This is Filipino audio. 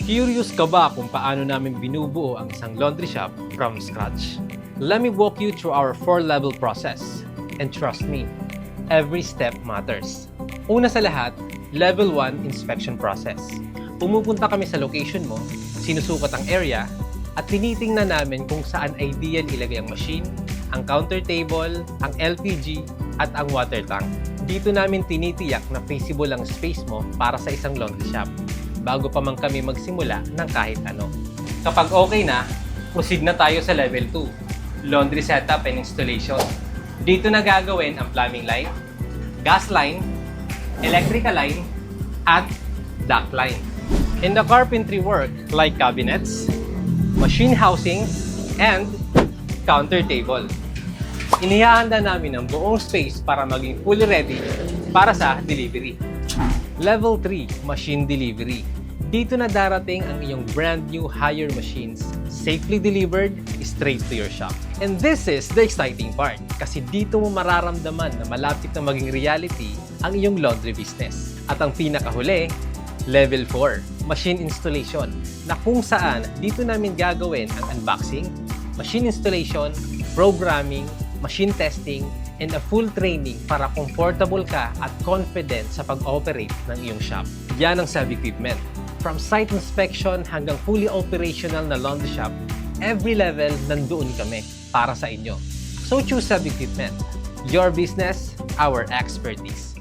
Curious ka ba kung paano namin binubuo ang isang laundry shop from scratch? Let me walk you through our 4-level process. And trust me, every step matters. Una sa lahat, Level 1 inspection process. Pumupunta kami sa location mo, sinusukat ang area, at tinitingnan namin kung saan ideal ilagay ang machine, ang counter table, ang LPG, at ang water tank. Dito namin tinitiyak na feasible ang space mo para sa isang laundry shop, bago pa man kami magsimula ng kahit ano. Kapag okay na, proceed na tayo sa Level 2, laundry setup and installation. Dito na gagawin ang plumbing line, gas line, electrical line, at duct line. In the carpentry work like cabinets, machine housing, and counter table. Inihahanda namin ang buong space para maging fully ready para sa delivery. Level 3, machine delivery. Dito na darating ang iyong brand new hire machines, safely delivered straight to your shop. And this is the exciting part kasi dito mo mararamdaman na malapit na maging reality ang iyong laundry business. At ang pinakahuli, Level 4, machine installation, na kung saan dito namin gagawin ang unboxing, machine installation, programming, machine testing, and a full training para comfortable ka at confident sa pag-operate ng iyong shop. Yan ang Sub Equipment. From site inspection hanggang fully operational na laundry shop, every level nandoon kami para sa inyo. So choose Sub Equipment. Your business, our expertise.